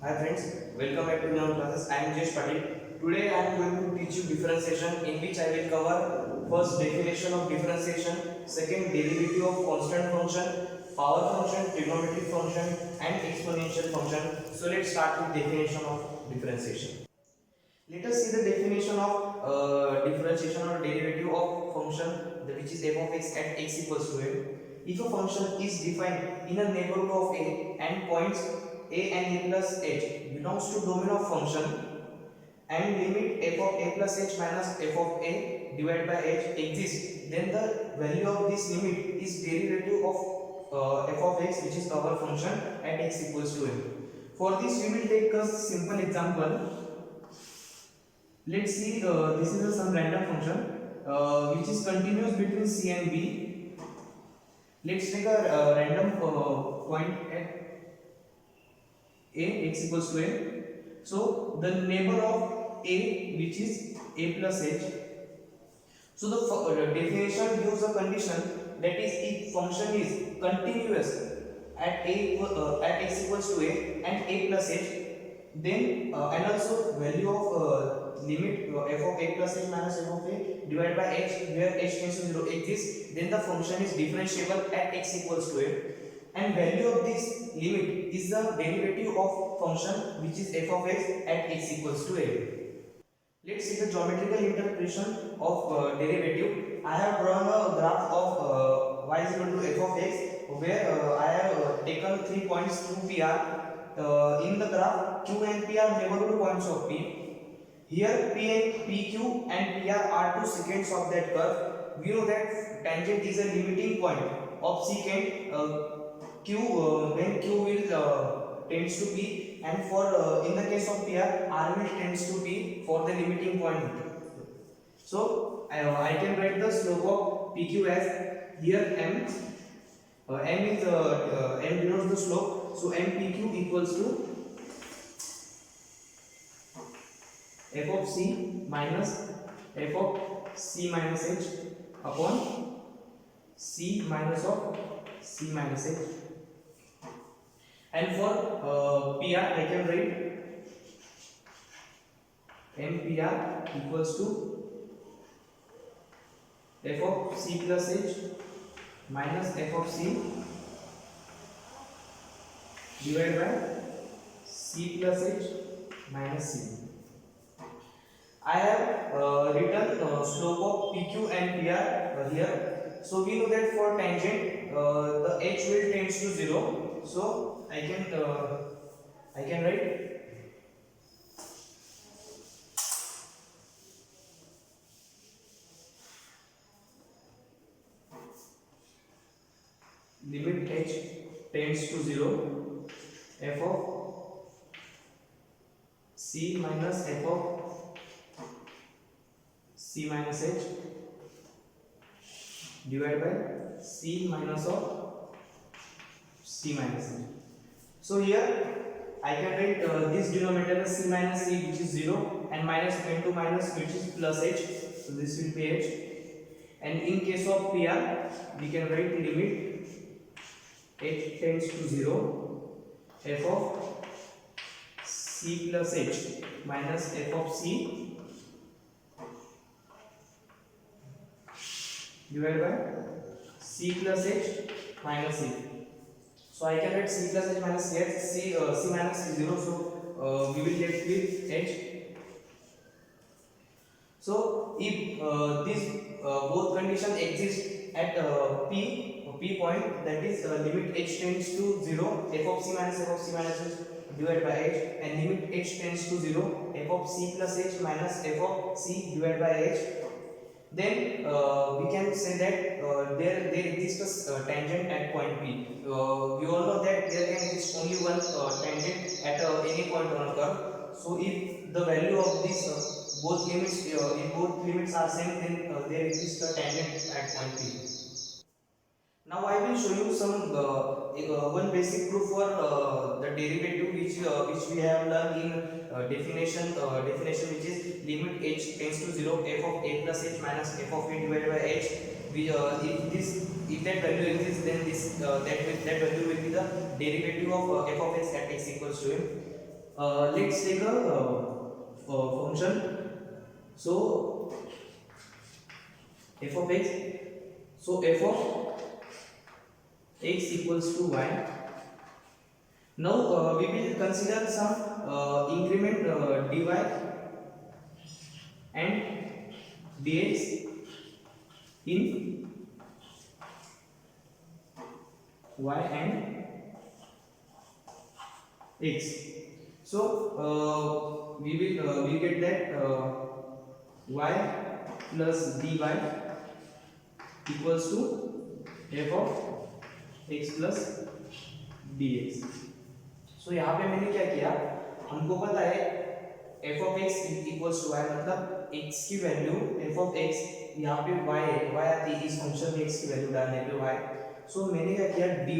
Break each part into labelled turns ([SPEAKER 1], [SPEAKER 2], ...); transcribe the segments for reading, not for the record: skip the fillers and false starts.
[SPEAKER 1] Hi friends, welcome back to my classes. I am Jesh Patil. Today I am going to teach you differentiation, in which I will cover first definition of differentiation, second derivative of constant function, power function, trigonometric function and exponential function. So let's start with definition of differentiation. Let us see the definition of differentiation or derivative of function which is f of x at x equals to a. If a function is defined in a neighborhood of a and points a and a plus h belongs to domain of function and limit f of a plus h minus f of a divided by h exists, then the value of this limit is derivative of f of x, which is our function at x equals to a. For this we will take a simple example. Let's see, this is some random function which is continuous between c and b. Let's take a random point at a x equals to a. So the neighbor of a, which is a plus h. So the definition gives a condition, that is if function is continuous at at x equals to a and a plus h, then and also value of limit f of a plus h minus f of a divided by h, where h tends to 0 exists, then the function is differentiable at x equals to a, and value of this limit is the derivative of function which is f of x at x equals to a. Let's see the geometrical interpretation of derivative. I have drawn a graph of y is equal to f of x, where I have taken 3 points q, p, r. In the graph, q and p are neighborhood points of p. Here p and pq and pr are two seconds of that curve. We know that tangent is a limiting point of secant q when q will tends to p, and for in the case of pr, r will tends to p for the limiting point. So I can write the slope of pq as here m. M is m denotes the slope, so m pq equals to f of c minus f of c minus h upon c minus of c minus h. And for pr, I can write m pr equals to f of c plus h minus f of c divided by c plus h minus c. I have written slope of pq and pr here. So we know that for tangent the h will tends to 0. So I can write limit h tends to 0, f of c minus f of c minus h divided by c minus of c minus h. So here I can write this denominator as c minus c, which is 0, and minus into minus, which is plus h. So this will be h. And in case of pr, we can write limit h tends to 0, f of c plus h minus f of c divided by c plus h minus c. So I can write c plus h minus c, c minus c 0. So we will get with h. So if these both condition exist at p point, that is limit h tends to 0, f of c minus h divided by h, and limit h tends to 0, f of c plus h minus f of c divided by h, then we can say that there exists a tangent at point P. We all know that there can exist only one tangent at any point on a curve. So if the value of this both limits, if both limits are same, then there exists a tangent at point P. Now I will show you some one basic proof for the derivative which we have learned in definition, which is limit h tends to 0, f of a plus h minus f of a divided by h. If that value exists, then that value will be the derivative of f of x at x equals to m. let's take a function. So f of x. So f of x equals to y. Now we will consider some increment dy and dx in y and x. So we get that y plus dy equals to f of x plus dx. So यहाँ पे मैंने क्या किया, हमको पता है f of x equals to y, मतलब x की वैल्यू f of x यहाँ पे y है, y आती है इस फंक्शन में x की वैल्यू डालने पे y. सो मैंने क्या किया, dy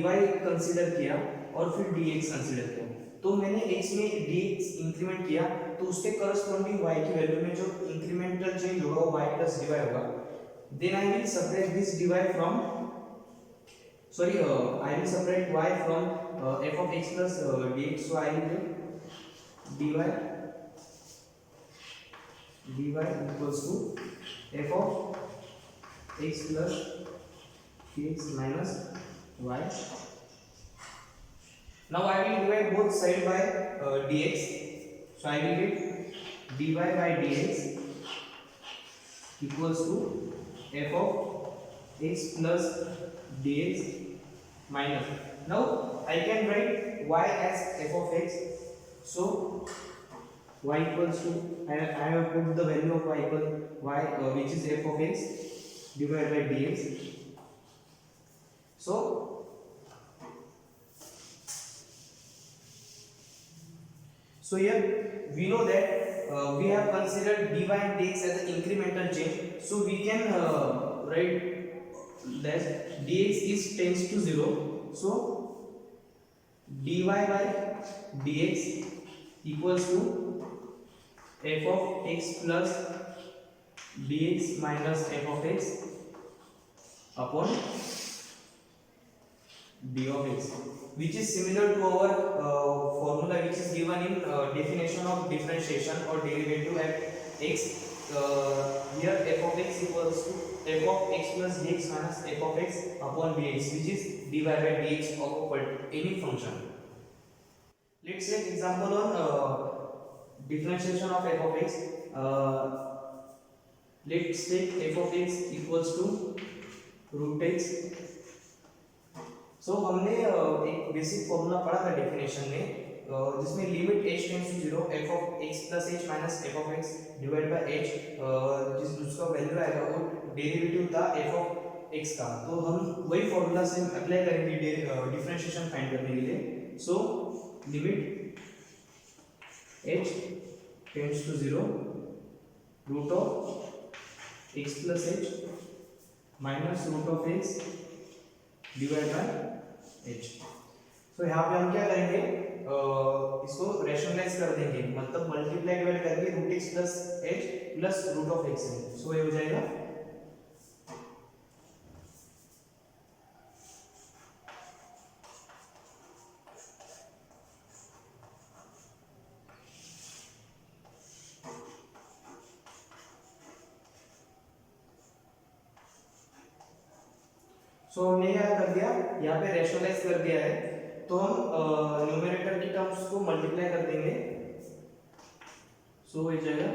[SPEAKER 1] कंसीडर किया और फिर dx कंसीडर किया. तो मैंने x में dx इंक्रीमेंट किया तो उसके करस्पॉन्डिंग y की वैल्यू में जो इंक्रीमेंटल चेंज होगा y प्लस dy होगा. Then I will separate this dy from I will separate y from f of x plus dx. So I will get dy equals to f of x plus dx minus y. Now I will divide both side by dx. So I will get dy by dx equals to f of x plus dx minus. Now I can write y as f of x. So y equals to, I have put the value of y equal y which is f of x divided by dx. So here we know that we have considered dy and dx as an incremental change. So we can write that dx is tends to 0. So dy by dx equals to f of x plus dx minus f of x upon d of x, which is similar to our formula which is given in definition of differentiation or derivative at x. Here f of x equals to f of x plus dx minus f of x upon dx, which is dy by dx of any function. Let's take example on differentiation of f of x. Let's take f of x equals to root x. So हमने एक basic formula पढ़ा था definition में, जिसमें limit h tends to 0 f of x plus h minus f of x divide by h, जिसका value आएगा वो derivative था f of x का. तो हम वही फॉर्मूला से अप्लाई करेंगे डिफरेंशिएशन फाइंड करने के लिए. So limit h tends to 0 root of x plus h minus root of x divide by h. तो यहाँ पे हम क्या करेंगे, इसको रैशनलाइज कर देंगे, मतलब मल्टीप्लाई डिवाइड करेंगे root x plus h plus root of x से. सो ये हो जाएगा सो हमने क्या कर दिया, यहाँ पे रैशनलाइज कर दिया है. तो हम न्यूमरेटर की टर्म्स को मल्टीप्लाई कर देंगे. सो हो जाएगा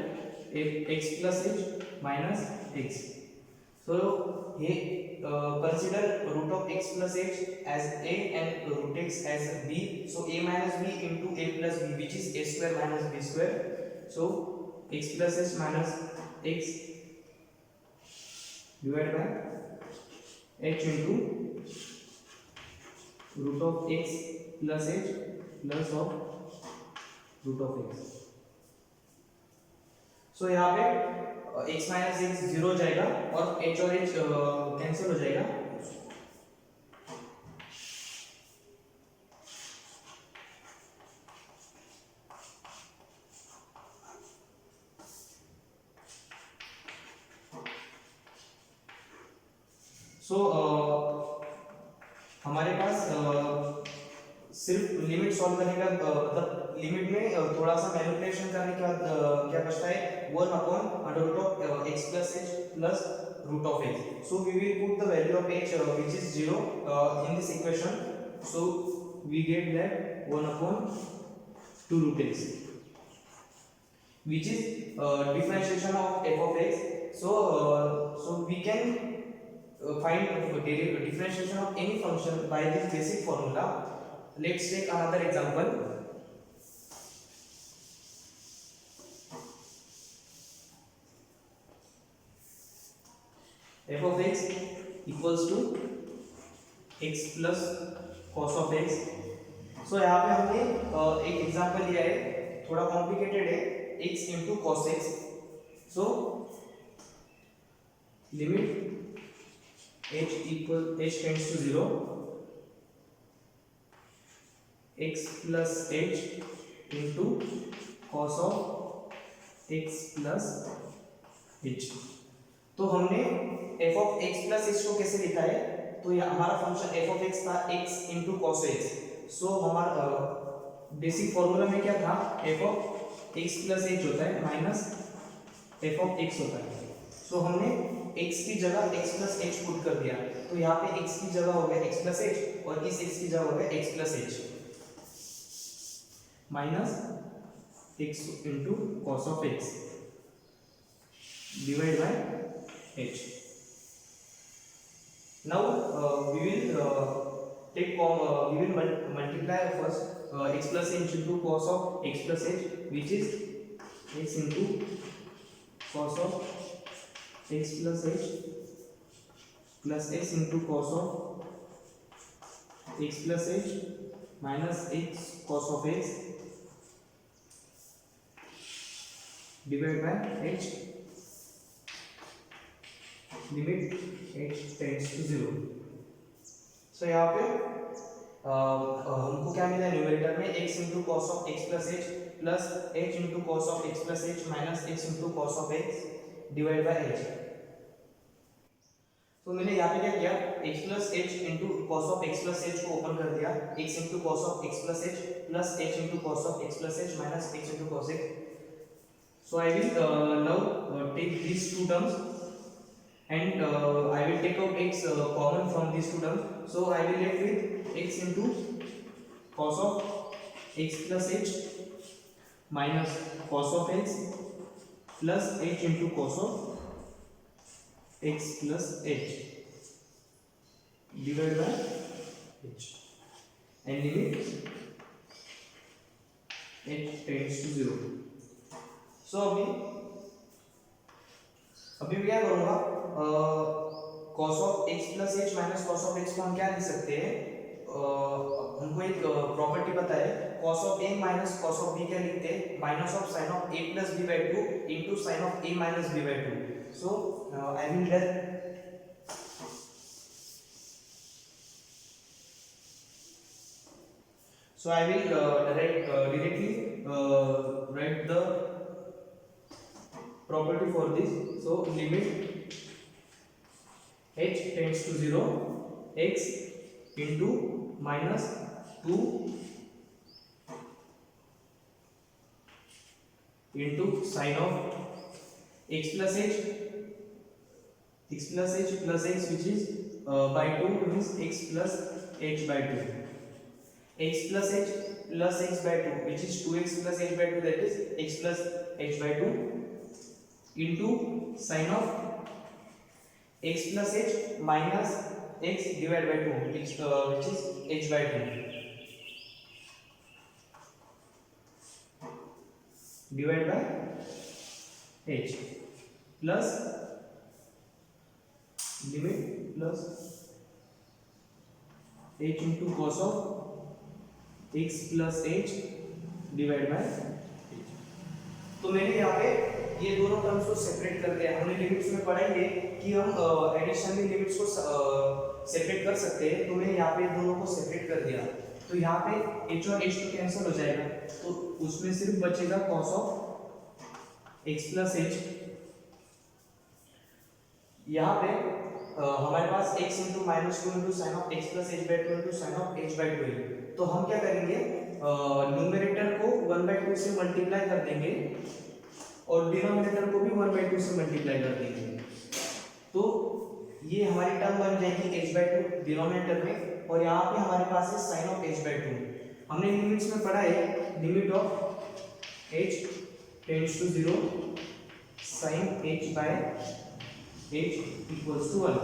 [SPEAKER 1] x plus h minus x. So ये consider root of x plus h as a and root x as b. So a minus b into a plus b which is a square minus b square. So x plus h minus x divide by h into root of x plus h plus of root of x. सो यहाँ पे x minus x 0 हो जाएगा और h और h cancel हो जाएगा. सो हमारे पास सिर्फ लिमिट सॉल्व करने का मतलब लिमिट में थोड़ा सा मैनिपुलेशन करने के बाद क्या बचता है 1 upon under root of x plus h plus root of x. So we will put the value of h which is 0 in this equation. So we get that 1 upon 2 root x which is differentiation of f of x. So we can find differentiation of any function by this basic formula. Let's take another example. F of x equals to x plus cos of x. So यहाँ पे हमने एक example लिया है, थोड़ा complicated है, x into cos x. So limit h tends to 0, x plus h into cos of x plus h. तो हमने f of x plus h को कैसे लिखा है, तो ये हमारा फंक्शन f of x था x into cos x. सो हमारा बेसिक फॉर्मूला में क्या था, f of x plus h होता है माइनस f of x होता है. सो हमने x की जगह x plus h पुट कर दिया, तो यहाँ पे x की जगह हो गया x plus h और इस x की जगह हो गया x plus h minus x into cos of x divided by h. Now we will multiply first x plus h into cos of x plus h, which is x into cos of x plus h plus x into cos of x plus h minus x cos of x divided by h. Limit h tends to 0. So यहाँ पे हमको क्या मिला numerator में x into cos of x plus h plus h into cos of x plus h minus x into cos of x divided by h. तो मैंने यहाँ पे क्या किया, x plus h into cos of x plus h को open कर दिया, x into cos of x plus h plus h into cos of x plus h minus h into cos x. So I will now take these two terms and I will take out x common from these two terms. So I will get with x into cos of x plus h minus cos of x plus h into cos of x plus h divided by h and limit h tends to 0. So अभी मैं क्या करूँगा, cos of x plus h minus cos of x को हम क्या लिख सकते हैं, हमको एक प्रॉपर्टी पता है, cos of a minus cos of b क्या लिखते हैं, minus of sin of a plus b by 2 into sin of a minus b by 2. So I will write directly write the property for this. So limit h tends to 0, x into minus 2 into sin of x plus h plus x which is by 2 means x plus h by 2, x plus h plus x by 2 which is 2x plus h by 2, that is x plus h by 2 into sin of x plus h minus x divided by 2 which is h by 2 divided by h plus limit plus h into cos of x plus h divided by h. तो मैंने यहाँ पे ये दोनों terms को separate कर दिया. हमने लिमिट्स में पढ़ा ही है कि हम एडिशनली लिमिट्स को सेपरेट कर सकते हैं, तो मैं यहाँ पे दोनों को सेपरेट कर दिया. तो यहाँ पे h और h तो कैंसिल हो जाएगा, तो उसमें सिर्फ बचेगा cos of x plus h. यहाँ पे हमारे पास x into minus 2 into sin of x plus h by 2 into sin of h by 2 है. तो हम क्या करेंगे, न्यूमरेटर को 1/2 से मल्टीप्लाई कर देंगे और डिनोमिनेटर को भी 1/2 से मल्टीप्लाई कर देंगे, तो ये हमारी टर्म बन जाएगी h/2 डिनोमिनेटर में, और यहाँ पे हमारे पास है साइन ऑफ h/2। हमने लिमिट्स में पढ़ा है limit of h tends to 0 sine h/h equals to 1।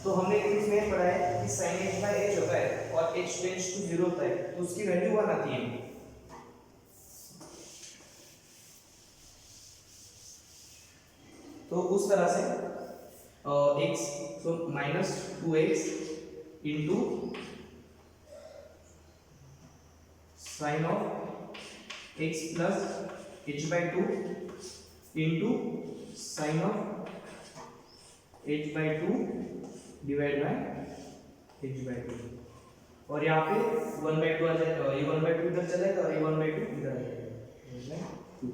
[SPEAKER 1] तो हमने लिमिट्स में पढ़ा है कि साइन h/h होता है और h टेंड्स टू 0 होता है, तो उसकी वैल्यू 1 आती है। तो उस तरह से x so minus 2x into sin of x plus h/2 into sin of h/2 divided by h/2, और यहाँ पे 1/2 आ जाएगा, ये 1/2 इधर चलेगा और ये 1/2 इधर आ जाएगा, 2।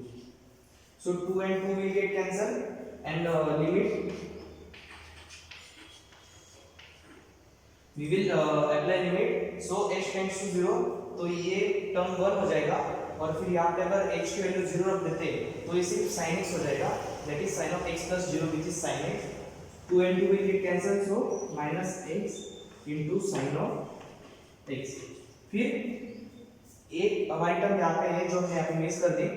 [SPEAKER 1] So 2 and 2 will get cancelled and limit we will apply limit, so h tends to 0, तो ये टर्म 1 हो जाएगा, और फिर यहाँ पे अगर h की वैल्यू 0 रख देते तो ये सिर्फ sin x हो जाएगा, that is sin of x plus 0 which is sin x। 2 and 2 will get cancelled, so minus x into sin of x। फिर एक हमारी टर्म यहाँ पे है जो हमने यहाँ पे मिस कर दी,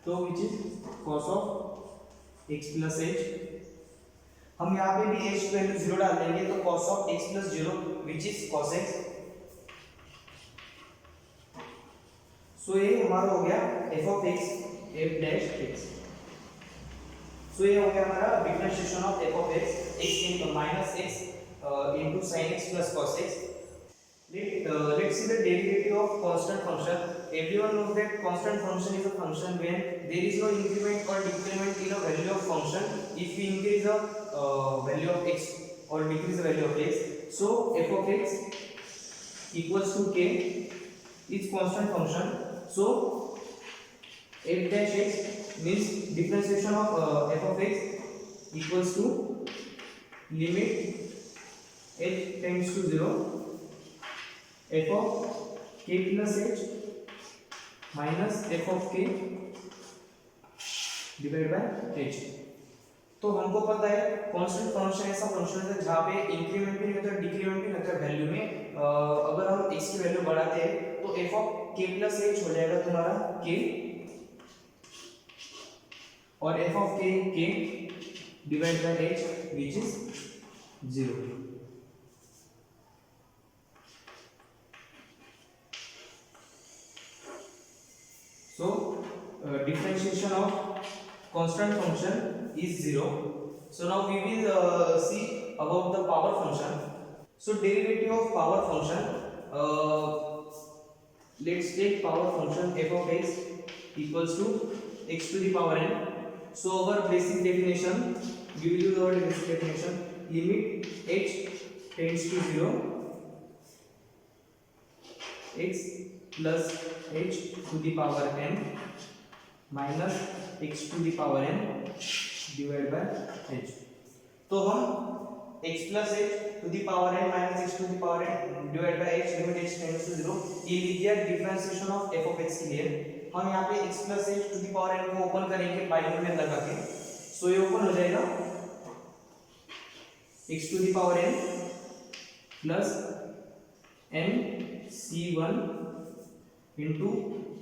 [SPEAKER 1] तो which is cos of x plus h। हम यहाँ पे भी h की वैल्यू 0 डाल देंगे, तो cos of x plus 0 which is cos x। So ये हमारा हो गया f of x f dash x। So ये हो गया हमारा differentiation of f of x x into minus x into sin x plus cos x। Let's see the derivative of constant function. Everyone knows that constant function is a function when there is no increment or decrement in a value of function. If we increase a value of x or decrease the value of x, so f of x equals to k is constant function. So f dash x means differentiation of f of x equals to limit h tends to 0 f of k plus h minus f of k divided by h। तो हमको पता है constant function ऐसा function है जहाँ पे increment भी नहीं होता, डिक्रीमेंट भी नहीं होता वैल्यू में। अगर हम x की वैल्यू बढ़ाते हैं तो f of k plus h हो जाएगा तुम्हारा k, और f of k divided by h which is 0। So differentiation of constant function is 0. So now we will see about the power function. So derivative of power function, let's take power function f of x equals to x to the power n. So our basic definition, we will use our basic definition, limit h tends to 0 x plus h to the power n minus x to the power n divided by h। तो हम x plus h to the power n minus x to the power n divided by h limit h tends to 0 ये लिख दिया differentiation of f of x के लिए। हम यहाँ पे x plus h to the power n को open करेंगे बाइनोमियल लगा के, सो ये ओपन हो जाएगा x to the power n plus n c1 into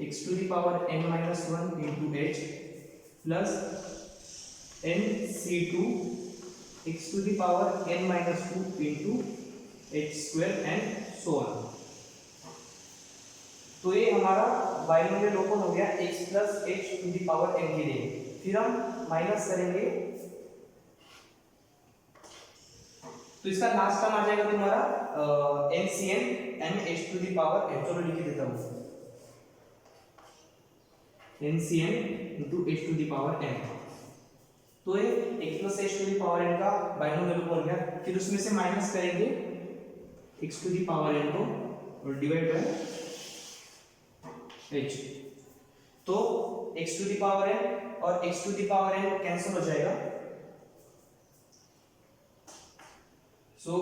[SPEAKER 1] x to the power n minus 1 into h plus n c2 x to the power n minus 2 into h square and so on। तो ये हमारा binomial open हो गया x plus h to the power n के लिए। फिर हम minus करेंगे तो इसका लास्ट टर्म आ जाएगा तुम्हारा NCN m h to the power n। चलो लिख देता हूँ NCN into h to the power n। तो ये x plus h to the power n का बाइनोमियल बन गया। फिर उसमें से माइनस करेंगे x to the power n को और डिवाइड बाय h, तो x to the power n और x to the power n cancel हो जाएगा। सो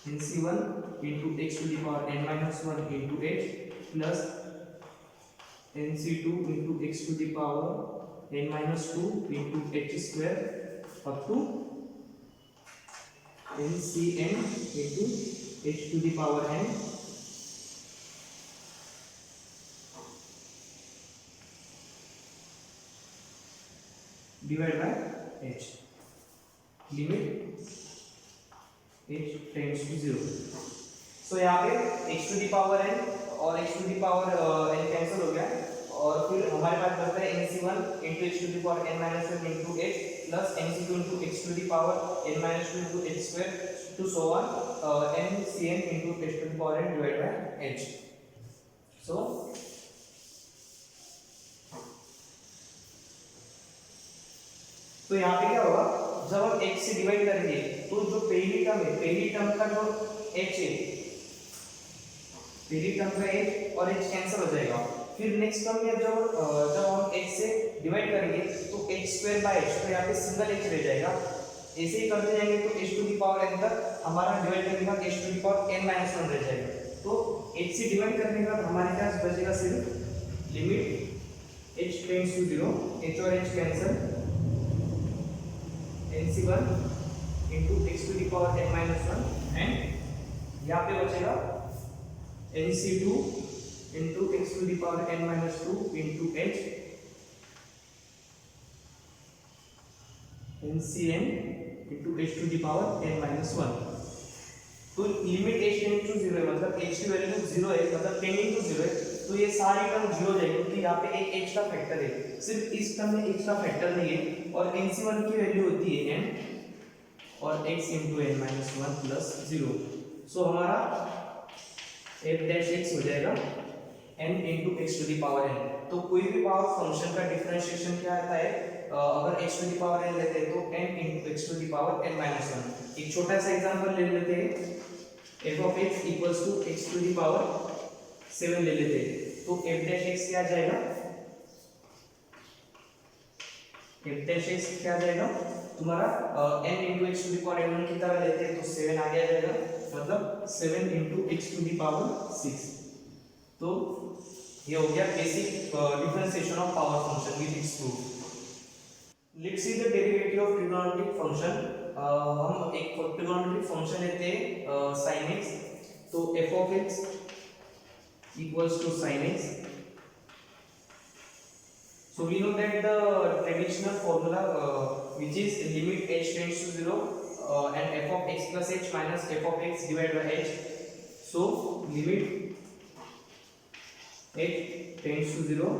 [SPEAKER 1] nc1 into x to the power n minus 1 into h plus nc2 into x to the power n minus 2 into h square up to ncn into h to the power n divided by h. Limit h tends to 0. So यहाँ पे x to the power n और x to the power n cancel हो गया और फिर हमारे पास बचता है nc1 into x to the power n minus 1 into h plus nc2 into x to the power n minus 2 into h square to so on ncn into h to the power n divided by h. So यहाँ पे क्या होगा, जब हम h से divide करेंगे तो जो पहली टर्म का जो h है, पहली टर्म का h और h कैंसिल हो जाएगा। फिर नेक्स्ट टर्म में जब हम h से डिवाइड करेंगे तो h स्क्वायर बाय h, तो यहाँ पे सिंगल h रह जाएगा। ऐसे ही करते जाएंगे तो h to the power n तक हमारा डिवाइड करने के बाद h to the power n minus 1 रह जाएगा। तो h से डिवाइड करने के बाद हमारे पास बचेगा सिर्फ limit h tends to 0, h और h cancel, nc1 into x to the power n minus 1 and यहाँ पे बचेगा nc2 into x to the power n minus 2 into h ncn into h to the power n minus 1। तो limit h tend to 0 है, मतलब h की value 0 है, मतलब tending to 0 है, तो ये सारी टर्म 0 हो जाएगी क्योंकि यहाँ पे एक h का फैक्टर है। सिर्फ इस टर्म में h का फैक्टर नहीं है और nc1 की वैल्यू होती है n और x into n minus 1 plus 0। सो हमारा f dash x हो जाएगा n into x to the power n। तो कोई भी पावर फंक्शन का डिफरेंशिएशन क्या आता है, अगर x to the power n लेते हैं तो n into x to the power n minus 1। एक छोटा सा एग्जांपल ले लेते हैं, f of x equals to x to the power 7 ले लेते हैं, तो f dash x क्या आ जाएगा, f dash x क्या आ जाएगा तुम्हारा n into x to the power n की तरह लेते हैं तो 7 आगे आ जाएगा, मतलब 7 into x to the power 6। तो ये हो गया basic differentiation of power function with its proof. Let's see the derivative of trigonometric function. हम एक ट्रिग्नोमेट्रिक फंक्शन लेते हैं sin x, तो f of x equals to sin x। So we know that the traditional formula which is limit h tends to 0 and f of x plus h minus f of x divided by h। So limit h tends to 0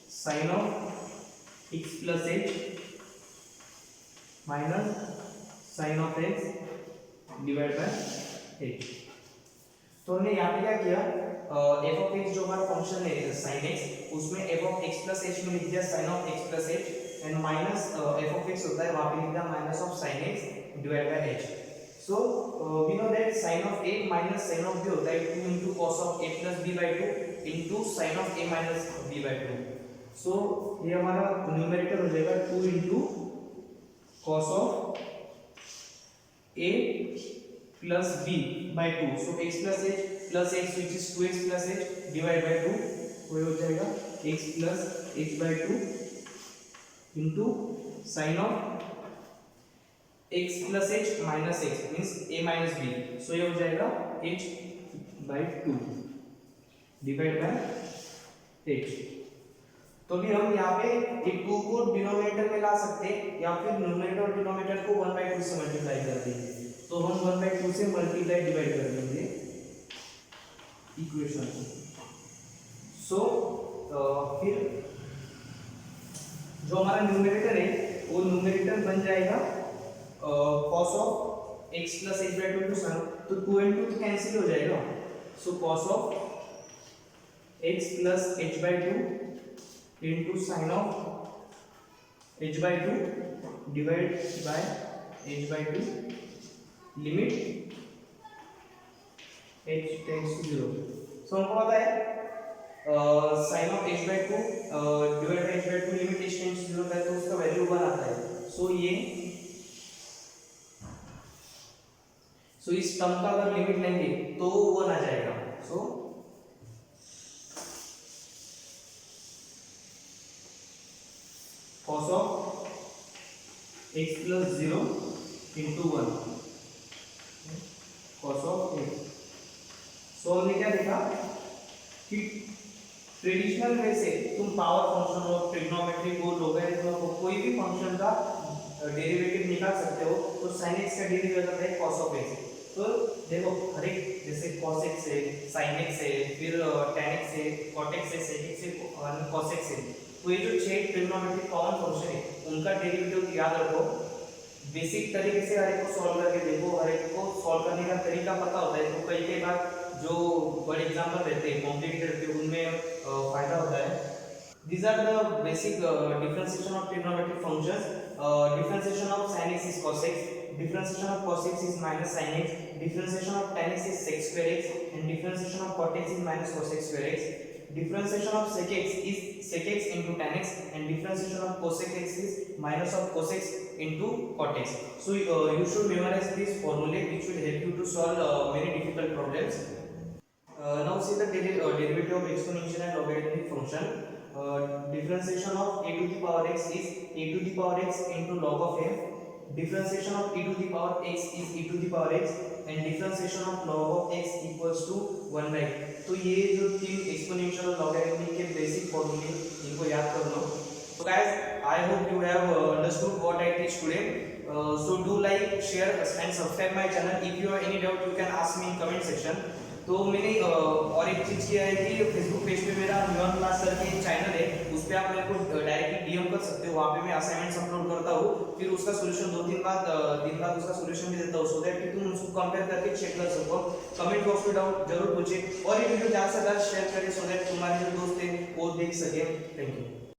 [SPEAKER 1] sin of x plus h minus sin of x divided by h। तो हमने यहाँ पे क्या किया, f of x जो हमारा function है sin x, उसमें f of x plus h में लिख दिया sin of x plus h and minus f of x होता है, वहाँ पे लिख दिया minus of sin x divided by h। So we know that sin of a minus sin of b होता है 2 into cos of a plus b by 2 into sin of a minus b by 2। So ये हमारा numerator हो जाएगा 2 into cos of a plus b by 2। So x plus h plus x which is 2x plus h divided by 2, वो हो जाएगा x plus h by 2 into sin of x plus h minus x means a minus b। So ये हो जाएगा h by 2 divided by h। तो भी हम यहाँ पे एक 2 को डिनोमिनेटर में ला सकते हैं या फिर न्यूमरेटर और डिनोमिनेटर को 1/2 से मल्टीप्लाई कर देंगे, तो हम 1/2 से मल्टीप्लाई डिवाइड कर देंगे इक्वेशन को। सो फिर जो हमारा न्यूमरेटर है वो न्यूमरेटर बन जाएगा cos of x plus h by 2 sin, तो 2 and 2 कैंसिल हो जाएगा। सो cos of x plus h by 2 into sin of h by 2 divided by h by 2 limit h tends to 0। सो हमको पता है sin of h by 2 divided by h by 2 limit h tends to 0 है, तो उसका value 1 आता है। सो सो इस term का अगर लिमिट लेंगे तो 1 आ जाएगा। सो cos of x plus 0 into 1 cos of x। सो हमने क्या देखा कि ट्रेडिशनल वे से तुम पावर फंक्शन हो, ट्रिग्नोमेट्रिक हो, लोगरिथम हो, कोई भी फंक्शन का डेरिवेटिव निकाल सकते हो। तो sin x का डेरिवेटिव होता है cos ऑफ x। तो देखो हर एक जैसे cos x है, sin x है, फिर tan x है, cot x है, sec x है और cos x है। तो ये जो 6 ट्रिग्नोमेट्रिक कॉमन फंक्शन है उनका डेरिवेटिव याद रखो। बेसिक तरीके से हर एक को सॉल्व करके देखो, हर एक को सॉल्व करने का तरीका पता होता है। तो कई बार जो बड़े एग्जाम्पल रहते हैं कॉम्प्लिकेटेड रहते हैं उनमें फायदा होता है। These are the basic differentiation of trigonometric functions. Differentiation of sin x is cos x, differentiation of cos x is minus sin x, differentiation of tan x is sec square x, and differentiation of cot x is minus cos x square x. Differentiation of sec x is sec x into tan x, and differentiation of cosec x is minus of cos x into cot x. So you should memorize this formula which will help you to solve many difficult problems. Now see the derivative of exponential and logarithmic function. Differentiation of a to the power x is a to the power x into log of m. Differentiation of e to the power x is e to the power x, and differentiation of log of x equals to 1 by। तो ये जो तीन exponential और logarithmic के basic फॉर्मूले इनको याद कर लो। So guys, I hope you have understood what I teach today. So do like, share and subscribe my channel. If you have any doubt, you can ask me in comment section. तो मैंने और एक चीज़ किया है कि Facebook page पे मेरा न्यून क्लास करके एक चैनल है, उस पर आप मेरे को डायरेक्टली डीएम कर सकते हो। वहाँ पे मैं असाइनमेंट्स अपलोड करता हूँ, फिर उसका सोल्यूशन 2-3 दिन बाद उसका सोल्यूशन भी देता हूँ, सो दैट कि तुम उसको कंपेयर करके चेक कर सको। कमेंट बॉक्स में डाउट जरूर पूछे और ये वीडियो ज़्यादा से ज़्यादा शेयर करें, सो दैट तुम्हारे जो दोस्त हैं वो देख सके। Thank you.